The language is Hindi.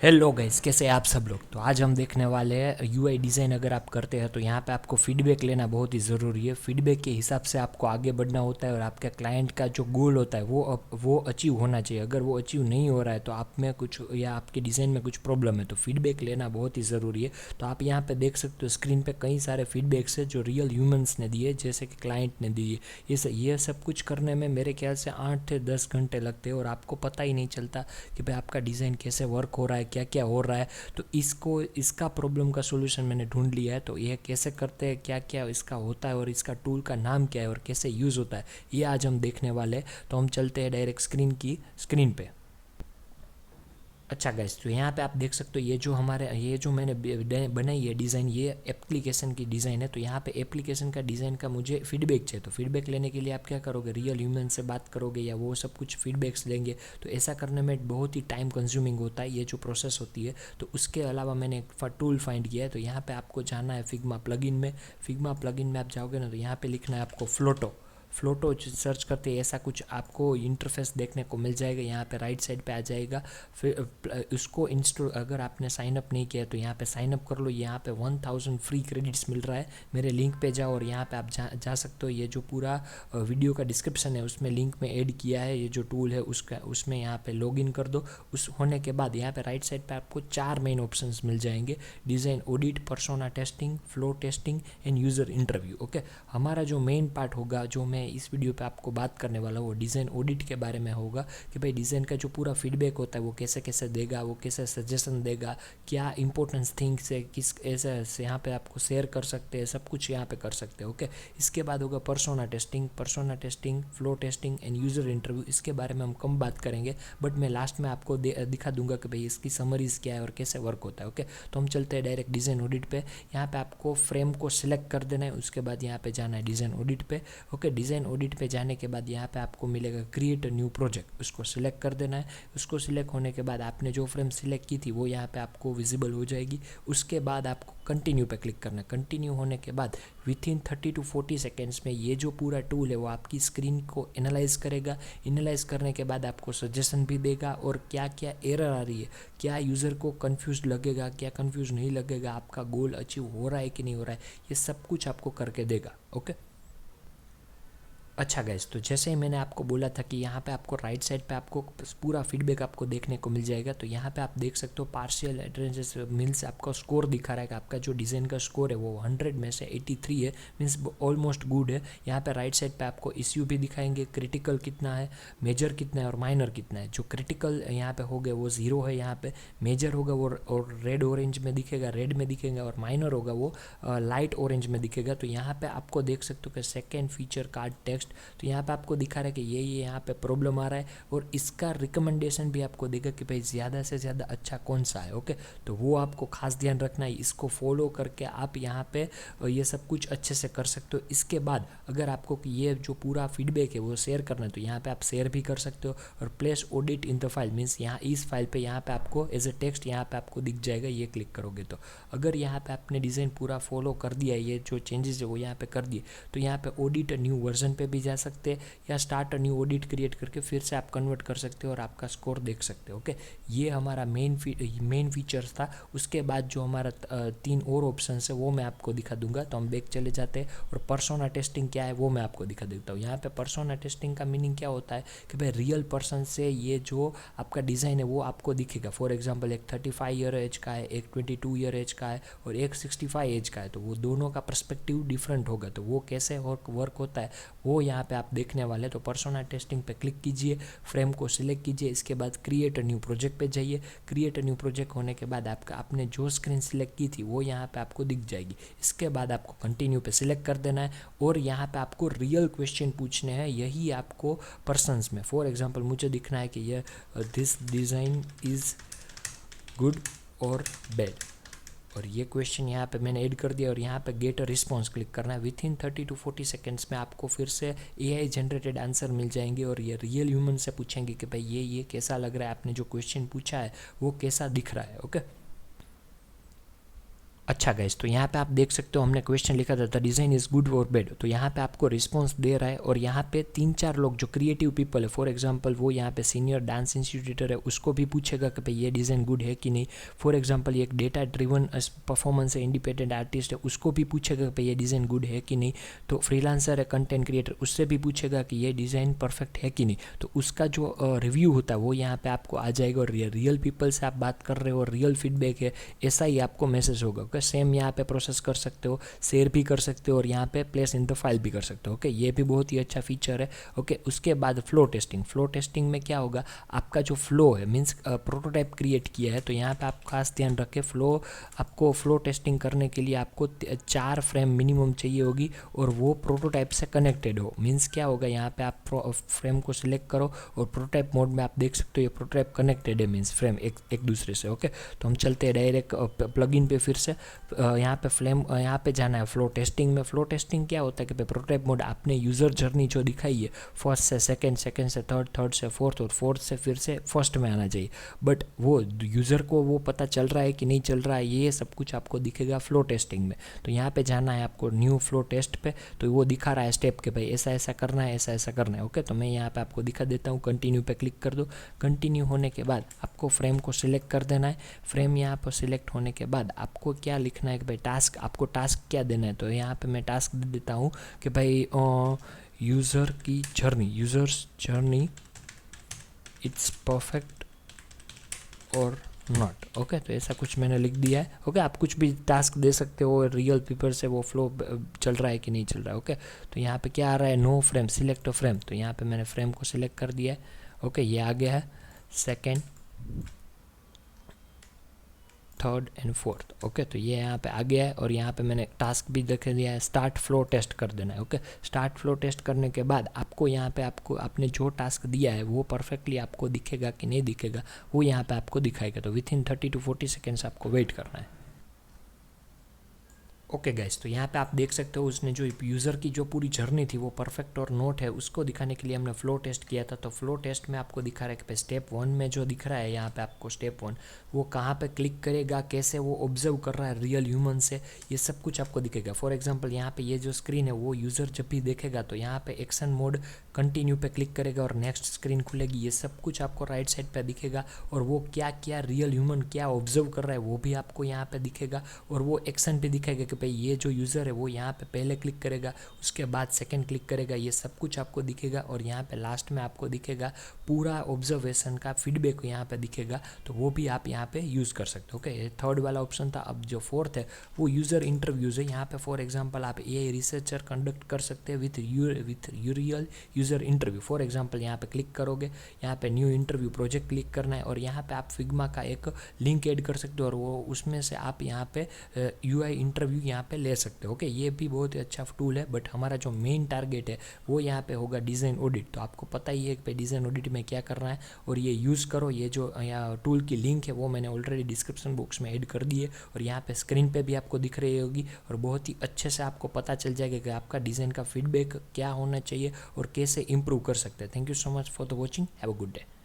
हेलो गाइस, कैसे हैं आप सब लोग। तो आज हम देखने वाले हैं यूआई डिज़ाइन। अगर आप करते हैं तो यहाँ पे आपको फीडबैक लेना बहुत ही ज़रूरी है। फीडबैक के हिसाब से आपको आगे बढ़ना होता है और आपके क्लाइंट का जो गोल होता है वो अचीव होना चाहिए। अगर वो अचीव नहीं हो रहा है तो आप में कुछ या आपके डिज़ाइन में कुछ प्रॉब्लम है, तो फीडबैक लेना बहुत ही ज़रूरी है। तो आप यहाँ पे देख सकते हो स्क्रीन पे कई सारे फीडबैक्स है जो रियल ह्यूमंस ने दिए, जैसे कि क्लाइंट ने दिए। ये सब कुछ करने में मेरे ख्याल से 8 से 10 घंटे लगते हैं और आपको पता ही नहीं चलता कि भाई आपका डिज़ाइन कैसे वर्क हो रहा है, क्या क्या हो रहा है। तो इसका प्रॉब्लम का सोल्यूशन मैंने ढूंढ लिया है। तो ये कैसे करते हैं, क्या क्या इसका होता है और इसका टूल का नाम क्या है और कैसे यूज़ होता है, ये आज हम देखने वाले हैं। तो हम चलते हैं डायरेक्ट स्क्रीन पे। अच्छा गाइस, तो यहाँ पे आप देख सकते हो ये जो मैंने बनाई है डिज़ाइन, ये एप्लीकेशन की डिज़ाइन है। तो यहाँ पे एप्लीकेशन का डिज़ाइन का मुझे फीडबैक चाहिए। तो फीडबैक लेने के लिए आप क्या करोगे, रियल ह्यूमन से बात करोगे या वो सब कुछ फीडबैक्स लेंगे। तो ऐसा करने में बहुत ही टाइम कंज्यूमिंग होता है, ये जो प्रोसेस होती है। तो उसके अलावा मैंने एक टूल फाइंड किया है। तो यहाँ पर आपको जाना है फिग्मा प्लगइन में आप जाओगे ना, तो यहाँ पर लिखना है आपको फ्लोटो सर्च करते हैं, ऐसा कुछ आपको इंटरफेस देखने को मिल जाएगा। यहाँ पे राइट साइड पे आ जाएगा। फिर उसको इंस्टॉल, अगर आपने साइन अप नहीं किया तो यहाँ पे साइन अप कर लो। यहाँ पे 1000 फ्री क्रेडिट्स मिल रहा है। मेरे लिंक पे जाओ और यहाँ पे आप जा सकते हो। ये जो पूरा वीडियो का डिस्क्रिप्शन है उसमें लिंक में ऐड किया है। ये जो टूल है उसमें यहाँ पे लॉग इन कर दो। उस होने के बाद यहाँ पे राइट साइड पे आपको 4 मेन ऑप्शंस मिल जाएंगे: design audit, persona testing, flow testing end user interview. Okay, हमारा जो मेन पार्ट होगा, जो मैं इस वीडियो पे आपको बात करने वाला हूँ, वो डिज़ाइन ऑडिट के बारे में होगा कि भाई डिज़ाइन का जो पूरा फीडबैक होता है वो कैसे कैसे देगा, वो कैसे सजेशन देगा, क्या इंपॉर्टेंट थिंग्स है, किस ऐसे यहाँ पे आपको शेयर कर सकते हैं, सब कुछ यहाँ पे कर सकते हैं। ओके, इसके बाद होगा persona testing, flow testing end user interview. इसके बारे में हम कम बात करेंगे, बट मैं लास्ट में आपको दिखा दूंगा कि भाई इसकी समरीज क्या है और कैसे वर्क होता है। ओके, तो हम चलते हैं डायरेक्ट डिज़ाइन ऑडिट पे। यहाँ पे आपको फ्रेम को सिलेक्ट कर देना है, उसके बाद यहाँ पे जाना है डिज़ाइन ऑडिट पे। ओके, डिज़ाइन ऑडिट पे जाने के बाद यहाँ पे आपको मिलेगा क्रिएट अ न्यू प्रोजेक्ट, उसको सिलेक्ट कर देना है। उसको सिलेक्ट होने के बाद आपने जो फ्रेम सिलेक्ट की थी वो यहाँ पे आपको विजिबल हो जाएगी। उसके बाद आपको कंटिन्यू पे क्लिक करना है। कंटिन्यू होने के बाद विथिन 30 to 40 सेकेंड्स में ये जो पूरा टूल है वो आपकी स्क्रीन को एनालाइज करेगा। एनालाइज करने के बाद आपको सजेशन भी देगा और क्या क्या एरर आ रही है, क्या यूज़र को कंफ्यूज लगेगा, क्या कंफ्यूज नहीं लगेगा, आपका गोल अचीव हो रहा है कि नहीं हो रहा है, ये सब कुछ आपको करके देगा। ओके, अच्छा गाइस, तो जैसे ही मैंने आपको बोला था कि यहाँ पे आपको राइट साइड पे आपको पूरा फीडबैक आपको देखने को मिल जाएगा। तो यहाँ पे आप देख सकते हो पार्शियल एड्रेसेस मीन्स आपका स्कोर दिखा रहा है कि आपका जो डिज़ाइन का स्कोर है वो 100 में से 83 है, मीन्स ऑलमोस्ट गुड है। यहाँ पे राइट साइड पे आपको इश्यू भी दिखाएंगे, क्रिटिकल कितना है, मेजर कितना है और माइनर कितना है। जो क्रिटिकल यहाँ पे हो गया वो 0 है, यहाँ पे मेजर होगा वो और रेड ऑरेंज में दिखेगा, रेड में दिखेगा, और माइनर होगा वो लाइट ऑरेंज में दिखेगा। तो यहाँ पे आपको देख सकते हो कि सेकेंड फीचर कार्ड टेक्स्ट, तो यहाँ पे आपको दिखा रहा है कि ये यहाँ पे प्रॉब्लम आ रहा है और इसका रिकमेंडेशन भी आपको देगा कि भाई ज़्यादा से ज़्यादा अच्छा कौन सा है। ओके, तो वो आपको खास ध्यान रखना है। इसको फॉलो करके आप यहाँ पे ये सब कुछ अच्छे से कर सकते हो। इसके बाद अगर आपको कि ये जो पूरा फीडबैक है वो शेयर करना है तो यहाँ पे आप शेयर भी कर सकते हो। और place audit in the file means यहाँ इस फाइल पे यहाँ पे आपको एज ए टेक्स्ट यहाँ पे आपको दिख जाएगा, ये क्लिक करोगे तो। अगर यहाँ पे आपने डिज़ाइन पूरा फॉलो कर दिया, ये जो चेंजेस है वो यहाँ पे कर दिए, तो यहाँ पे ऑडिट न्यू वर्जन पे भी जा सकते हैं या start a new audit create करके फिर से आप कन्वर्ट कर सकते हो और आपका स्कोर देख सकते हो। ओके, ये हमारा मेन फीचर्स था। उसके बाद जो हमारा 3 और ऑप्शन है वो मैं आपको दिखा दूंगा। तो हम बैक चले जाते हैं और पर्सोना टेस्टिंग क्या है वो मैं आपको दिखा देता हूँ। यहाँ पे पर्सोना टेस्टिंग का मीनिंग क्या होता है कि भाई रियल पर्सन से ये जो आपका डिज़ाइन है वो आपको दिखेगा। फॉर एग्जाम्पल एक 35 ईयर एज का है, एक 22 ईयर एज का है और एक 65 एज का है, तो वो दोनों का पर्सपेक्टिव डिफरेंट होगा। तो वो कैसे वर्क होता है वो यहाँ पे आप देखने वाले। तो पर्सोना टेस्टिंग पे क्लिक कीजिए, फ्रेम को सिलेक्ट कीजिए, इसके बाद क्रिएट अ न्यू प्रोजेक्ट पे जाइए। क्रिएट अ न्यू प्रोजेक्ट होने के बाद आपका आपने जो स्क्रीन सिलेक्ट की थी वो यहाँ पे आपको दिख जाएगी। इसके बाद आपको कंटिन्यू पे सिलेक्ट कर देना है और यहाँ पे आपको रियल क्वेश्चन पूछने हैं, यही आपको पर्सनस में। फॉर एग्जाम्पल मुझे दिखना है कि ये दिस डिज़ाइन इज़ गुड और बैड, और ये क्वेश्चन यहाँ पे मैंने ऐड कर दिया और यहाँ पे गेट अ रिस्पॉन्स क्लिक करना है। विथिन 30 to 40 सेकेंड्स में आपको फिर से एआई जनरेटेड आंसर मिल जाएंगे और ये रियल ह्यूमन से पूछेंगे कि भाई ये कैसा लग रहा है, आपने जो क्वेश्चन पूछा है वो कैसा दिख रहा है। ओके, अच्छा गाइस, तो यहाँ पे आप देख सकते हो हमने क्वेश्चन लिखा था द डिज़ाइन इज़ गुड और बैड, तो यहाँ पे आपको रिस्पॉन्स दे रहा है और यहाँ पे 3-4 लोग जो क्रिएटिव पीपल है, फॉर एग्जांपल वो यहाँ पे सीनियर डांस इंस्टीट्यूटर है, उसको भी पूछेगा कि भाई ये डिज़ाइन गुड है कि नहीं। फॉर एग्जांपल ये एक डेटा ड्रिवन परफॉर्मेंस है, इंडिपेंडेंट आर्टिस्ट है, उसको भी पूछेगा कि भाई ये डिज़ाइन गुड है कि नहीं। तो फ्रीलांसर है, कंटेंट क्रिएटर, उससे भी पूछेगा कि ये डिज़ाइन परफेक्ट है कि नहीं। तो उसका जो रिव्यू होता है वो यहाँ पे आपको आ जाएगा और रियल पीपल से आप बात कर रहे हो, रियल फीडबैक है, ऐसा ही आपको मैसेज होगा। ओके, सेम यहाँ पे प्रोसेस कर सकते हो, शेयर भी कर सकते हो और यहाँ पे प्लेस इन द फाइल भी कर सकते हो। ओके, ये भी बहुत ही अच्छा फीचर है। ओके, उसके बाद फ्लो टेस्टिंग। फ्लो टेस्टिंग में क्या होगा, आपका जो फ्लो है मीन्स प्रोटोटाइप क्रिएट किया है, तो यहाँ पे आप खास ध्यान रखें, आपको फ्लो टेस्टिंग करने के लिए आपको 4 फ्रेम मिनिमम चाहिए होगी और वो प्रोटोटाइप से कनेक्टेड हो। मीन्स क्या होगा, यहाँ पे आप फ्रेम को सिलेक्ट करो और प्रोटोटाइप मोड में आप देख सकते हो ये प्रोटोटाइप कनेक्टेड है, मीन्स फ्रेम एक दूसरे से। ओके, तो हम चलते हैं डायरेक्ट प्लगइन पे। फिर से यहाँ पे यहाँ पे जाना है फ्लो टेस्टिंग में। फ्लो टेस्टिंग क्या होता है कि भाई प्रोटोटाइप मोड आपने यूज़र जर्नी जो दिखाई है, फर्स्ट से सेकंड, सेकंड से थर्ड, थर्ड से फोर्थ और फोर्थ से फिर से फर्स्ट में आना चाहिए, बट वो यूज़र को वो पता चल रहा है कि नहीं चल रहा है, ये सब कुछ आपको दिखेगा फ्लो टेस्टिंग में। तो यहाँ पे जाना है आपको न्यू फ्लो टेस्ट पे, तो वो दिखा रहा है स्टेप के भाई ऐसा ऐसा करना है, ऐसा ऐसा करना है। ओके, तो मैं यहाँ पे आपको दिखा देता हूँ, कंटिन्यू पे क्लिक कर दो। कंटिन्यू होने के बाद आपको फ्रेम को सिलेक्ट कर देना है। फ्रेम यहाँ पर सिलेक्ट होने के बाद आपको क्या लिखना है कि भाई टास्क, आपको टास्क क्या देना है, तो यहाँ पे मैं टास्क दे देता हूँ कि भाई यूज़र की journey, users journey it's perfect और नॉट। ओके, तो ऐसा कुछ मैंने लिख दिया है। ओके, आप कुछ भी टास्क दे सकते हो, रियल पीपल से वो फ्लो चल रहा है कि नहीं चल रहा है। ओके, तो यहाँ पे क्या आ रहा है, नो फ्रेम, सिलेक्ट फ्रेम, तो यहाँ पे मैंने फ्रेम को सिलेक्ट कर दिया है। ओके, ये आ गया है second, third and fourth. Okay, तो ये यहाँ पे आ गया है और यहाँ पे मैंने टास्क भी देख दिया है, स्टार्ट फ्लो टेस्ट कर देना है। ओके, स्टार्ट फ्लो टेस्ट करने के बाद आपको यहाँ पे आपको आपने जो टास्क दिया है वो परफेक्टली आपको दिखेगा कि नहीं दिखेगा, वो यहाँ पे आपको दिखाएगा। तो विथिन 30 to 40 सेकेंड्स आपको वेट करना है। ओके गाइस, तो यहाँ पे आप देख सकते हो उसने जो यूज़र की जो पूरी जर्नी थी वो परफेक्ट और नोट है, उसको दिखाने के लिए हमने फ्लो टेस्ट किया था। तो फ्लो टेस्ट में आपको दिखा रहा है कि स्टेप 1 में जो दिख रहा है यहाँ पे आपको स्टेप 1 वो कहाँ पे क्लिक करेगा, कैसे वो ऑब्जर्व कर रहा है रियल ह्यूमन से, ये सब कुछ आपको दिखेगा। फॉर एग्जांपल यहाँ पे ये जो स्क्रीन है वो यूज़र जब भी देखेगा तो यहाँ पे एक्शन मोड कंटिन्यू पे क्लिक करेगा और नेक्स्ट स्क्रीन खुलेगी, ये सब कुछ आपको राइट साइड पे दिखेगा और वो क्या क्या रियल ह्यूमन क्या ऑब्जर्व कर रहा है वो भी आपको यहाँ पे दिखेगा और वो एक्शन भी दिखेगा कि भाई ये जो यूज़र है वो यहाँ पे पहले क्लिक करेगा, उसके बाद सेकंड क्लिक करेगा, ये सब कुछ आपको दिखेगा और यहाँ पे लास्ट में आपको दिखेगा पूरा ऑब्जर्वेशन का फीडबैक यहाँ पे दिखेगा, तो वो भी आप यहाँ पे यूज़ कर सकते हो। ओके, ये थर्ड वाला ऑप्शन था। अब जो फोर्थ है वो यूज़र इंटरव्यूज़ है। यहाँ पे फॉर एग्जांपल आप एआई रिसर्चर कंडक्ट कर सकते हैं with real user interview. For example यहाँ पे क्लिक करोगे, यहाँ पे न्यू इंटरव्यू प्रोजेक्ट क्लिक करना है और यहाँ पे आप फिग्मा का एक लिंक ऐड कर सकते हो और वो उसमें से आप यहाँ पे यूआई इंटरव्यू यहाँ पे ले सकते हो। ओके, ये भी बहुत ही अच्छा टूल है, बट हमारा जो मेन टारगेट है वो यहाँ पे होगा डिज़ाइन ऑडिट। तो आपको पता ही है कि डिज़ाइन ऑडिट में क्या करना है और ये यूज़ करो। ये जो यहाँ टूल की लिंक है वो मैंने ऑलरेडी डिस्क्रिप्शन बॉक्स में ऐड कर दी है और यहाँ पे स्क्रीन पे भी आपको दिख रही होगी और बहुत ही अच्छे से आपको पता चल जाएगा कि आपका डिज़ाइन का फीडबैक क्या होना चाहिए और कैसे इंप्रूव कर सकते हैं। Thank you so much for the watching, have a good day.